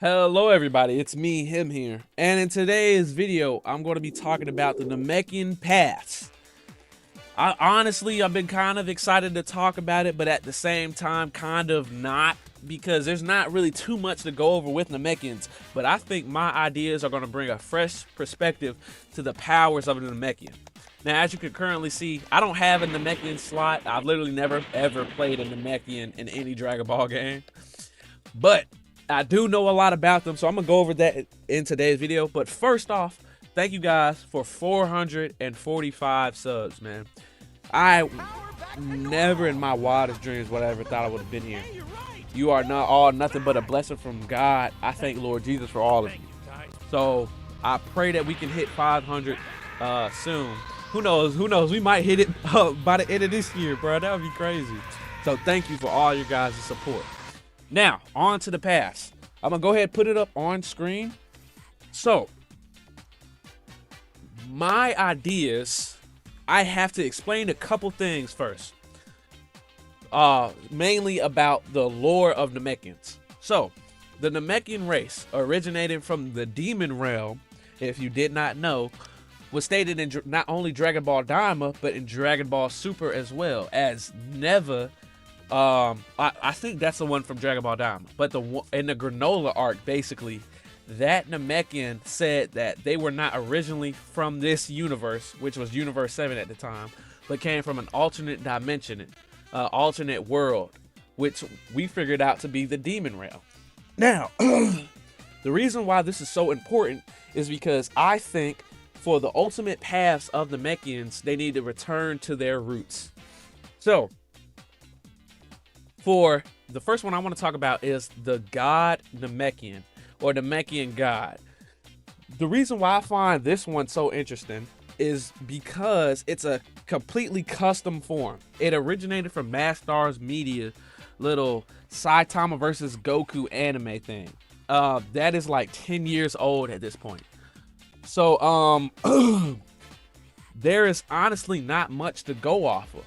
Hello everybody, it's me, him here, and in today's video, I'm going to be talking about the Namekian paths. I've been kind of excited to talk about it, but at the same time, kind of not, because there's not really too much to go over with Namekians, but I think my ideas are going to bring a fresh perspective to the powers of the Namekian. Now, as you can currently see, I don't have a Namekian slot. I've literally never ever played a Namekian in any Dragon Ball game, but I do know a lot about them, so I'm gonna go over that in today's video. But first off, thank you guys for 445 subs, man. I never in my wildest dreams would I ever thought I would have been here. You are not all nothing but a blessing from God. I thank Lord Jesus for all of you. So I pray that we can hit 500 soon. Who knows? Who knows? We might hit it by the end of this year, bro. That would be crazy. So thank you for all your guys' support. Now, on to the pass. I'm going to go ahead and put it up on screen. So, my ideas, I have to explain a couple things first. Mainly about the lore of Namekians. So, the Namekian race originated from the demon realm, if you did not know, was stated in not only Dragon Ball Daima, but in Dragon Ball Super as well, as Neva. I think that's the one from Dragon Ball Daima, but in the Granola arc, basically, that Namekian said that they were not originally from this universe, which was Universe 7 at the time, but came from an alternate dimension, alternate world, which we figured out to be the demon realm. Now, the reason why this is so important is because I think for the ultimate paths of the Namekians, they need to return to their roots. So, for the first one I want to talk about is the god Namekian, or Namekian god. The reason why I find this one so interesting is because it's a completely custom form. It originated from Mastar's Media little Saitama versus Goku anime thing. That is like 10 years old at this point. So there is honestly not much to go off of,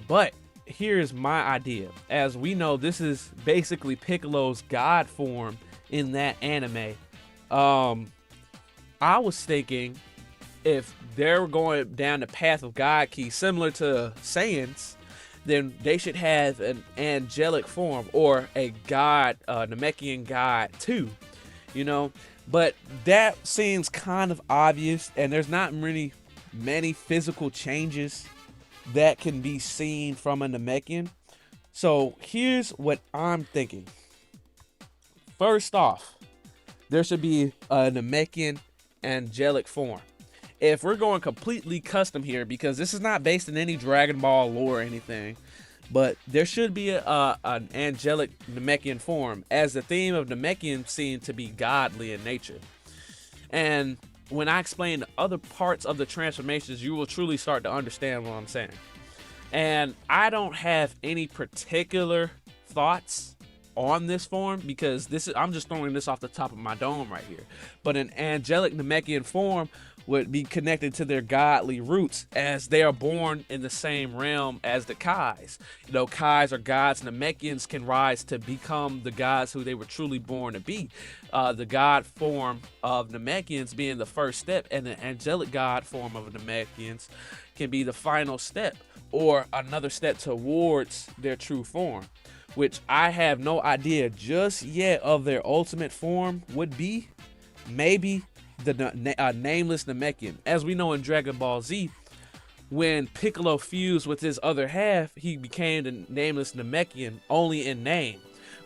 but here's my idea. As we know, this is basically Piccolo's god form in that anime. I was thinking if they're going down the path of God Ki, similar to Saiyans, then they should have an angelic form or a god, Namekian god too, you know. But that seems kind of obvious, and there's not really many physical changes that can be seen from a Namekian. So here's what I'm thinking. First off, there should be a Namekian angelic form. If we're going completely custom here, because this is not based in any Dragon Ball lore or anything, but there should be an angelic Namekian form, as the theme of Namekian seemed to be godly in nature. And when I explain the other parts of the transformations, you will truly start to understand what I'm saying. And I don't have any particular thoughts on this form, because I'm just throwing this off the top of my dome right here. But an angelic Namekian form would be connected to their godly roots, as they are born in the same realm as the Kais. You know, Kais are gods. Namekians can rise to become the gods who they were truly born to be. The god form of Namekians being the first step, and the angelic god form of Namekians can be the final step, or another step towards their true form, which I have no idea just yet of their ultimate form would be. Maybe the nameless Namekian. As we know in Dragon Ball Z, when Piccolo fused with his other half, he became the nameless Namekian only in name.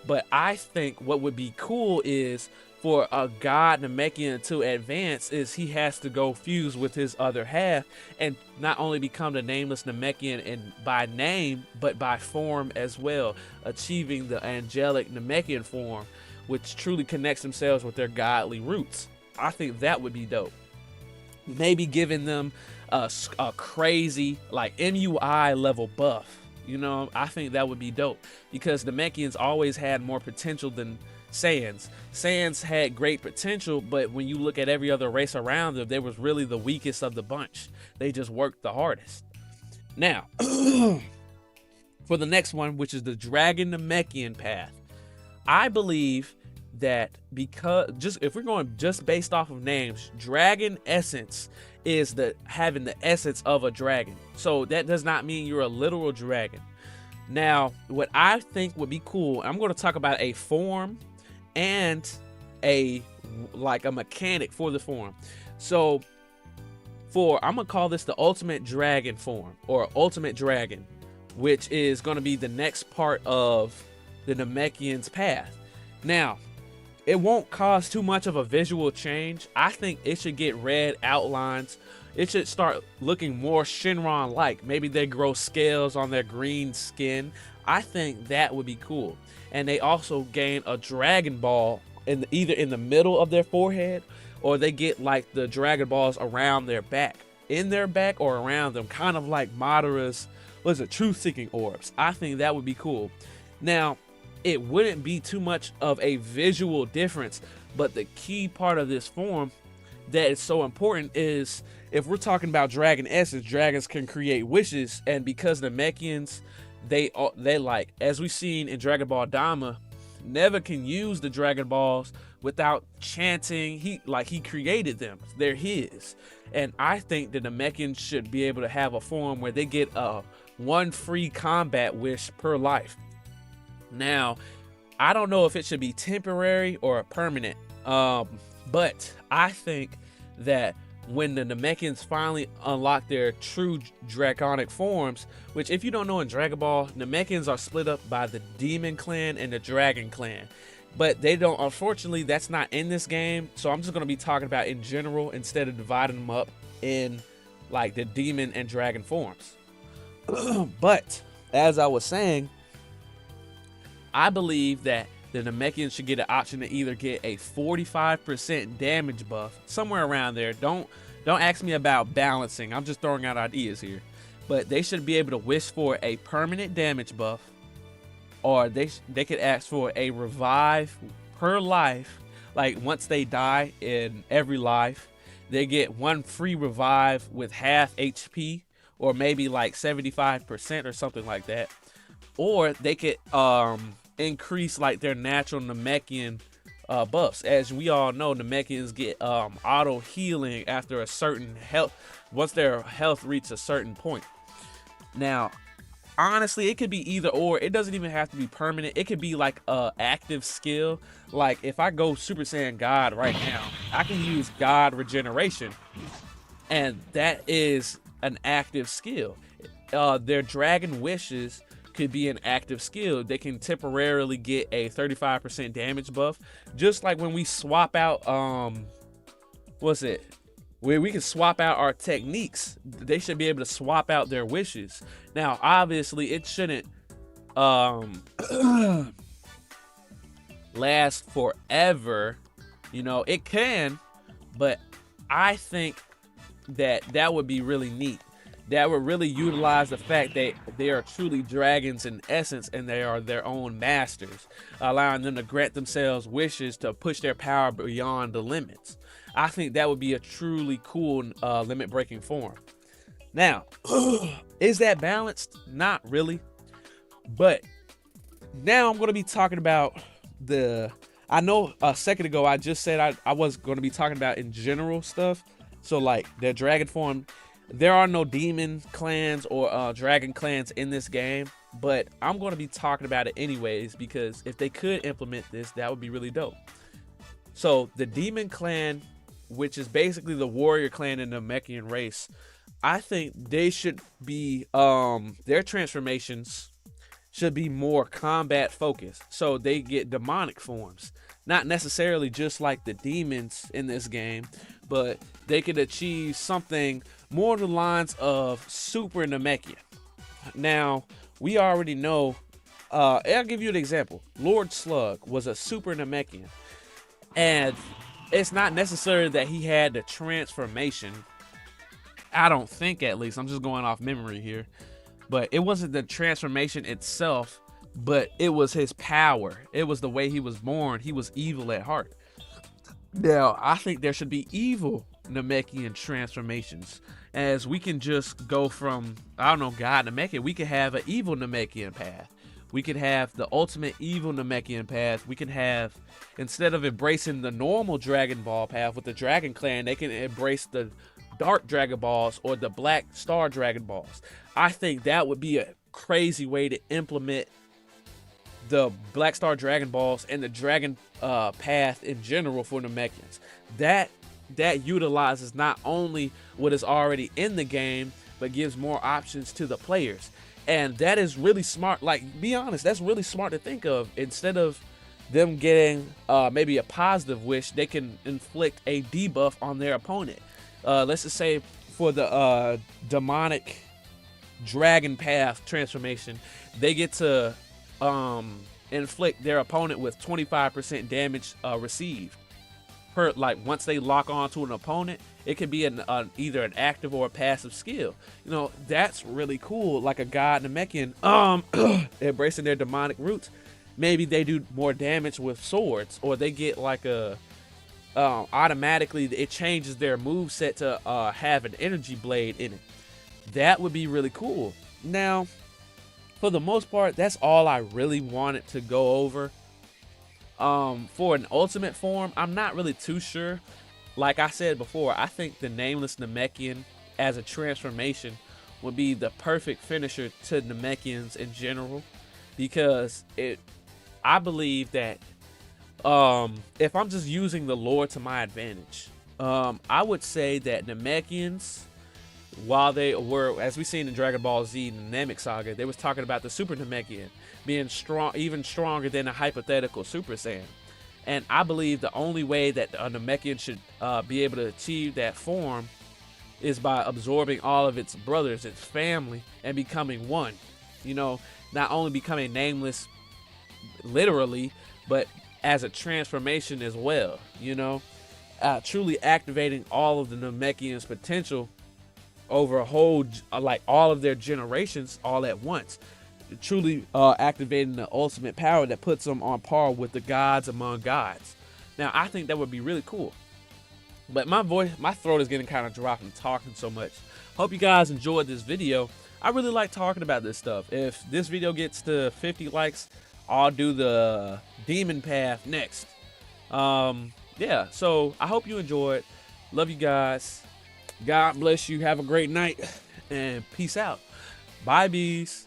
But I think what would be cool is for a god Namekian to advance is he has to go fuse with his other half and not only become the nameless Namekian by name, but by form as well, achieving the angelic Namekian form, which truly connects themselves with their godly roots. I think that would be dope. Maybe giving them a crazy like MUI level buff. You know, I think that would be dope, because the Namekians always had more potential than Saiyans. Saiyans had great potential, but when you look at every other race around them, they was really the weakest of the bunch. They just worked the hardest. Now, for the next one, which is the Dragon Namekian path, I believe that because just if we're going just based off of names, dragon essence is the having the essence of a dragon. So that does not mean you're a literal dragon. Now, what I think would be cool, I'm going to talk about a form and a mechanic for the form. So I'm gonna call this the ultimate dragon form, or ultimate dragon, which is going to be the next part of the Namekian's path. Now, it won't cause too much of a visual change. I think it should get red outlines. It should start looking more Shenron-like. Maybe they grow scales on their green skin. I think that would be cool. And they also gain a Dragon Ball either in the middle of their forehead, or they get like the Dragon Balls around their back. In their back or around them, kind of like Madara's, truth-seeking orbs. I think that would be cool. Now, it wouldn't be too much of a visual difference, but the key part of this form that is so important is, if we're talking about dragon essence, dragons can create wishes, and because the Namekians, they like, as we've seen in Dragon Ball Dama, never can use the Dragon Balls without chanting. He created them. They're his. And I think the Namekians should be able to have a form where they get one free combat wish per life. Now, I don't know if it should be temporary or permanent, but I think that when the Namekians finally unlock their true draconic forms, which, if you don't know, in Dragon Ball, Namekians are split up by the Demon Clan and the Dragon Clan. But they don't, unfortunately, that's not in this game. So I'm just going to be talking about in general instead of dividing them up in like the demon and dragon forms. But as I was saying, I believe that the Namekians should get an option to either get a 45% damage buff, somewhere around there. Don't ask me about balancing. I'm just throwing out ideas here. But they should be able to wish for a permanent damage buff, or they could ask for a revive per life. Like once they die in every life, they get one free revive with half HP, or maybe like 75% or something like that. Or they could increase like their natural Namekian buffs. As we all know, Namekians get auto healing after a certain health, once their health reaches a certain point. Now, honestly, it could be either or. It doesn't even have to be permanent. It could be like a active skill. Like if I go Super Saiyan God right now, I can use God regeneration, and that is an active skill. Their dragon wishes could be an active skill. They can temporarily get a 35% damage buff, just like when we swap out where we can swap out our techniques. They should be able to swap out their wishes. Now obviously it shouldn't last forever, you know. It can, but I think that would be really neat. That would really utilize the fact that they are truly dragons in essence, and they are their own masters, allowing them to grant themselves wishes to push their power beyond the limits. I think that would be a truly cool limit breaking form. Now, is that balanced? Not really. But now I'm going to be talking about I know a second ago I just said I was going to be talking about in general stuff. So like their dragon form, there are no demon clans or dragon clans in this game, but I'm going to be talking about it anyways, because if they could implement this, that would be really dope. So the demon clan, which is basically the warrior clan in the Namekian race, I think they should be their transformations should be more combat focused. So they get demonic forms, not necessarily just like the demons in this game, but they could achieve something more to the lines of Super Namekian. Now, we already know, I'll give you an example. Lord Slug was a Super Namekian, and it's not necessary that he had the transformation. I don't think, at least. I'm just going off memory here. But it wasn't the transformation itself, but it was his power. It was the way he was born. He was evil at heart. Now, I think there should be evil Namekian transformations, as we can just go from, I don't know, God Namekian. We could have an evil Namekian path, We could have the ultimate evil Namekian path. We can have, instead of embracing the normal Dragon Ball path with the Dragon Clan, they can embrace the Dark Dragon Balls or the Black Star Dragon Balls. I think that would be a crazy way to implement the Black Star Dragon Balls and the Dragon path in general for Namekians. That utilizes not only what is already in the game, but gives more options to the players. And that is really smart. Like, be honest, that's really smart to think of. Instead of them getting maybe a positive wish, they can inflict a debuff on their opponent. Let's just say for the demonic dragon path transformation, they get to inflict their opponent with 25% damage received per, like, once they lock on to an opponent. It could be either an active or a passive skill. You know, that's really cool. Like a god Namekian embracing their demonic roots. Maybe they do more damage with swords, or they get like a automatically it changes their move set to have an energy blade in it. That would be really cool. Now, for the most part, that's all I really wanted to go over. For an ultimate form, I'm not really too sure. Like I said before, I think the Nameless Namekian as a transformation would be the perfect finisher to Namekians in general, because I believe that if I'm just using the lore to my advantage, I would say that Namekians, while they were, as we seen in Dragon Ball Z and the Namek Saga, they was talking about the Super Namekian being strong, even stronger than a hypothetical Super Saiyan. And I believe the only way that a Namekian should be able to achieve that form is by absorbing all of its brothers, its family, and becoming one. You know, not only becoming nameless literally, but as a transformation as well. You know, truly activating all of the Namekians' potential over a whole, like all of their generations all at once. Truly activating the ultimate power that puts them on par with the gods among gods. Now, I think that would be really cool. But my throat is getting kind of dry from talking so much. Hope you guys enjoyed this video. I really like talking about this stuff. If this video gets to 50 likes, I'll do the demon path next. Yeah, so I hope you enjoyed. Love you guys. God bless you. Have a great night. And peace out. Bye, bees.